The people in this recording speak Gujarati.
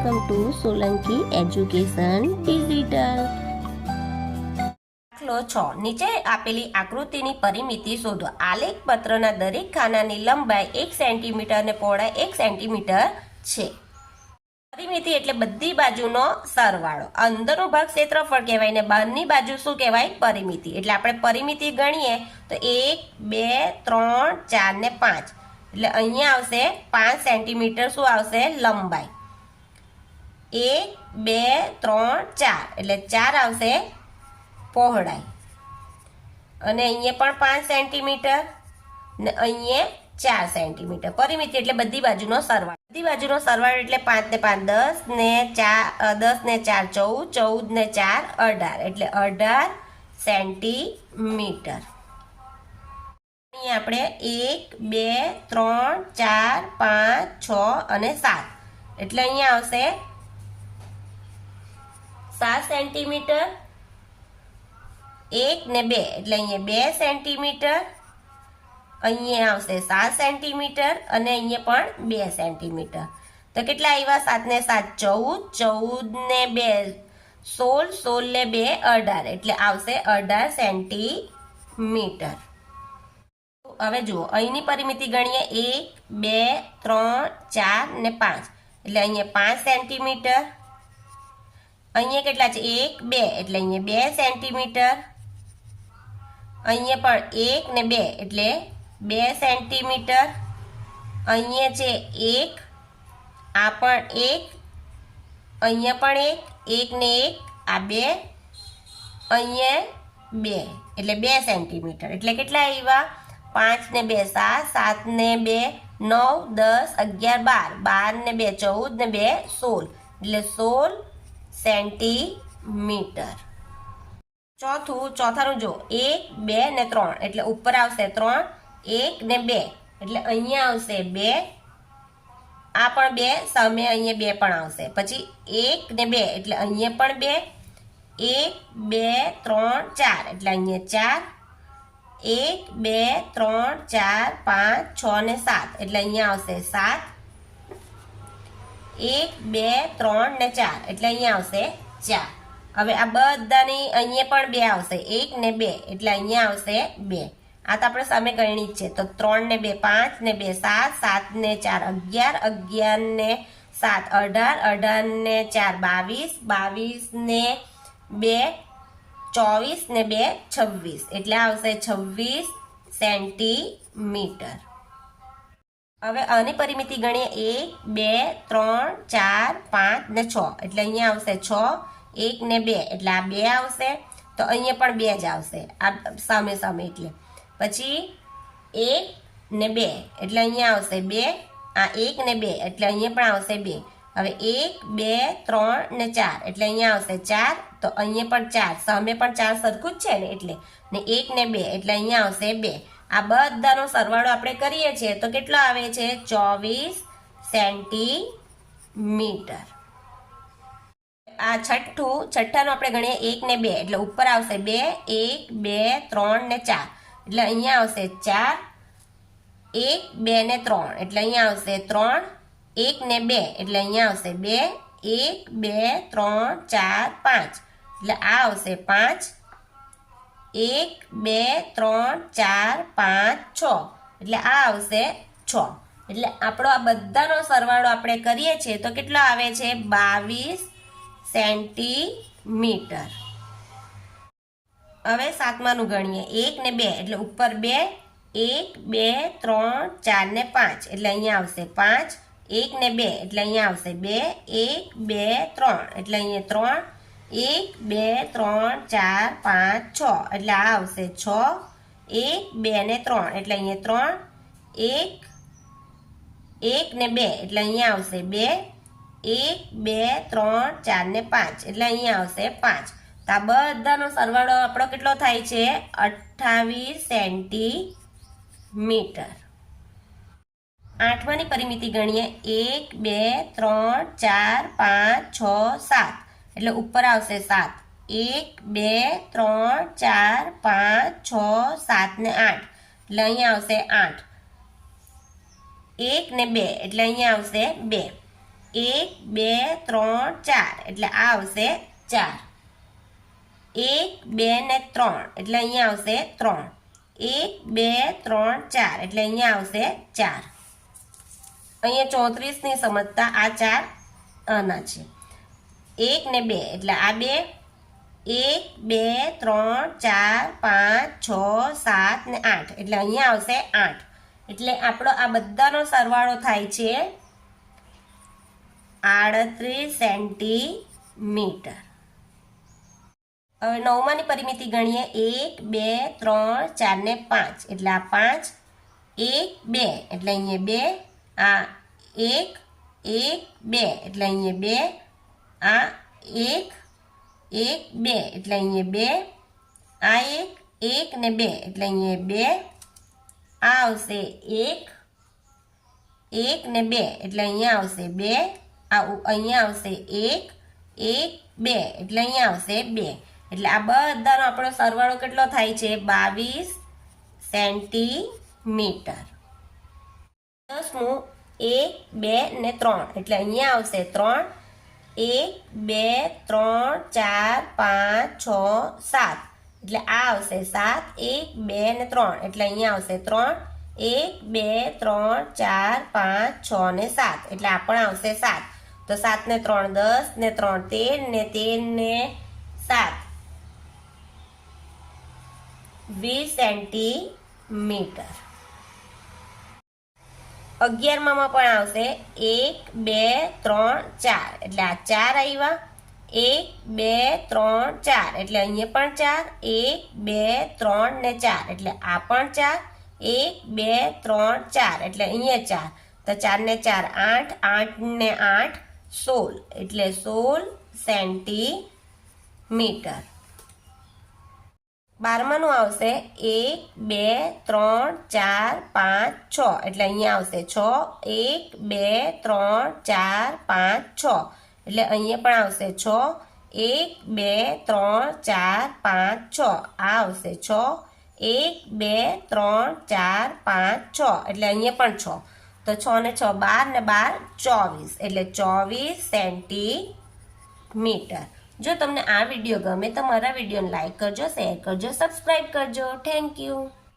Welcome to Solanki education digital. દાખલો 6. નીચે આપેલી આકૃતિની પરિમિતિ શોધો. આલેખ પત્રના દરેક ખાનાની લંબાઈ 1 સેન્ટીમીટર અને પહોળાઈ 1 સેન્ટીમીટર છે. પરિમિતિ એટલે બધી બાજુનો સરવાળો. અંદરનો ભાગ ક્ષેત્રફળ કહેવાય ને બહારની બાજુ શું કહેવાય? પરિમિતિ. એટલે આપણે પરિમિતિ ગણીએ તો 1 2 3 4 ને 5. એટલે અહીંયા આવશે 5 સેન્ટીમીટર શું આવશે? લંબાઈ. 1 2 3 4 એટલે 4 આવશે પહોળાઈ. અને અહીંયા પણ 5 સેન્ટીમીટર ને અહીંયા 4 સેન્ટીમીટર. પરિમિતિ એટલે બધી બાજુનો સરવાળો. બધી બાજુનો સરવાળો એટલે 5 ને 5 10 ને 4 10 ને 4 14 14 ને 4 18 એટલે 18 સેન્ટીમીટર. અહીંયા આપણે 1 2 3 4 5 6 અને 7 એટલે અહીંયા આવશે 7 સેન્ટીમીટર. 1 ને 2 એટલે અહીંયા 2 સેન્ટીમીટર. અહીંયા આવશે 7 સેન્ટીમીટર અને અહીંયા પણ 2 સેન્ટીમીટર. તો કેટલા આવ્યા? 7 ને 7 14 14 ને 2 16 16 ને 2 18 એટલે આવશે 18 સેન્ટીમીટર. હવે જુઓ અહીંની પરિમિતિ ગણીએ 1 2 3 4 ને 5 એટલે અહીંયા 5 સેન્ટીમીટર. અહીંયા કેટલા છે? 1 2 એટલે અહીંયા 2 સેન્ટીમીટર. અહીંયા પણ 1 ને 2 એટલે 2 સેન્ટીમીટર. અહીંયા છે 1 આ પણ 1 અહીંયા પણ 1 ને 1 આ 2 અહીંયા 2 એટલે 2 સેન્ટીમીટર. એટલે કેટલા આવ્યા? 5 ને 2 7 7 ને 2 9 10 11 12 12 ને 2 14 ને 2 16 એટલે 16 સેન્ટીમીટર. ચોથાનું જો 1 2 ને 3 એટલે ઉપર આવશે 3 1 ને 2 એટલે અહીંયા આવશે 2 આ પણ 2 સામે અહીંયા 2 પણ આવશે. પછી 1 ને 2 એટલે અહીંયા પણ 2 1 2 3 4 એટલે અહીંયા 4 1 2 3 4 5 6 ને 7 એટલે અહીંયા આવશે 7 1 2 3 ને 4 એટલે અહીંયા આવશે 4. હવે આ બધાની અહીંયા પણ 2 આવશે 1 ને 2 એટલે અહીંયા આવશે 2. આ તો આપણે સામે ગણિત છે. તો 3 ને 2 5 ને 2 7 7 ને 4 11 11 ને 7 18 18 ને 4 22 22 ને 2 24 ને 2 26 એટલે આવશે 26 સેન્ટીમીટર. હવે આની પરિમિતિ ગણીએ 1 2 3 4 5 ને 6 એટલે અહીંયા આવશે 6 1 ને 2 એટલે આ 2 આવશે. તો અહીંયા પણ 2 જ આવશે આ સામે સામે એટલે. પછી 1 ને 2 એટલે અહીંયા આવશે 2 આ 1 ને 2 એટલે અહીંયા પણ આવશે 2. હવે 1 2 3 ને 4 એટલે અહીંયા આવશે 4 તો અહીંયા પણ 4 સામે પણ 4 સરખું જ છે ને એટલે ને 1 ને 2 એટલે અહીંયા આવશે 2. આ બધાનો સરવાળો આપણે કરીએ છીએ તો કેટલો આવે છે? 24 સેન્ટીમીટર. આ છઠ્ઠાનું આપણે ગણીએ 1 ને 2 એટલે ઉપર આવશે 2 1 2 3 ને 4 એટલે અહીંયા આવશે 4 1 2 ને 3 એટલે અહીંયા આવશે 3 1 ને 2 એટલે અહીંયા આવશે 2 1 2 3 4 5 એટલે આ આવશે 5 1 2 3 4 5 6 એટલે આ આવશે 6. એટલે આપણો આ બધાનો સરવાળો આપણે કરીએ છીએ તો કેટલો આવે છે? 22 સેન્ટીમીટર. હવે 7માનું ગણીએ 1 ને 2 એટલે ઉપર 2 1 2 3 4 ને 5 એટલે અહીંયા આવશે 5 1 ને 2 એટલે અહીંયા આવશે 2 1 2 3 એટલે અહીંયા 3 1 2 3 4 5 6 એટલે આ આવશે 6 1 2 ને 3 એટલે અહીંયા 3 1 ને 2 એટલે અહીંયા આવશે 2 1 2 3 4 ને 5 એટલે અહીંયા આવશે 5. તો આ બધાનો સરવાળો આપણો કેટલો થાય છે? 28 સેન્ટીમીટર. 8માની પરિમિતિ ગણીએ 1 2 3 4 5 6 7 એટલે ઉપર આવશે 7 1 2 3 4 5 6 7 ને 8 એટલે અહીંયા આવશે 8 1 ને 2 એટલે અહીંયા આવશે 2. 1 2 3 4 એટલે આ આવશે 4. 1 2 ને 3 એટલે અહીંયા આવશે 3. 1 2 3 4 એટલે અહીંયા આવશે 4. અહીંયા 34 ની સમજતા આ 4 આના છે. 1 ને 2 એટલે આ 2. 1 2 3 4 5 6 7 ને 8 એટલે અહીંયા આવશે 8. એટલે આપણો આ બધાનો સરવાળો થાય છે 38 સેન્ટીમીટર. હવે નવમાની પરિમિતિ ગણીએ. 1 2 3 4 ને 5 એટલે આ 5. 1 2 એટલે અહીંયા 2. આ 1 1 2 એટલે અહીંયા 2. આ 1 1 2 એટલે અહીંયા 2. આ 1 1 ને 2 એટલે અહીંયા 2. આ આવશે 1 1 ને 2 એટલે અહીંયા આવશે 2. આ અહીંયા આવશે 1 1 2 એટલે અહીંયા આવશે 2. એટલે આ બધાનો આપણો સરવાળો કેટલો થાય છે? 22 સેન્ટીમીટર. 10મું 1 2 ને 3 એટલે અહીંયા આવશે 3. 1 2 3 4 5 6 7 એટલે આ આવશે 7. 1 2 ને 3 એટલે અહીંયા આવશે 3. 1 2 3 4 5 6 ને 7 એટલે આ પણ આવશે 7. તો 7 ને 3 10 ને 3 13 ને 13 ને 7 20 સેન્ટીમીટર. 11માં પણ આવશે 1 2 3 4 એટલે આ 4 આવ્યા. 1 2 3 4 એટલે અહીંયા પણ 4. 1 2 3 ને 4 એટલે આ પણ 4. 1 2 3 4 એટલે અહીંયા 4. તો 4 ને 4 8. 8 ને 8 16 એટલે 16 સેન્ટીમીટર. 12માનું આવશે 1 2 3 4 5 6 એટલે અહીંયા આવશે 6. 1 2 3 4 5 6 એટલે અહીંયા પણ આવશે 6. 1 2 3 4 5 6 આ આવશે 6. 1 2 3 4 5 6 એટલે અહીંયા પણ 6. તો 6 ને 6 12 ને 12 24 એટલે 24 સેન્ટીમીટર. જો તમને આ વિડીયો ગમે તો મારા વિડીયોને લાઈક કરજો, શેર કરજો, સબસ્ક્રાઈબ કરજો. Thank you.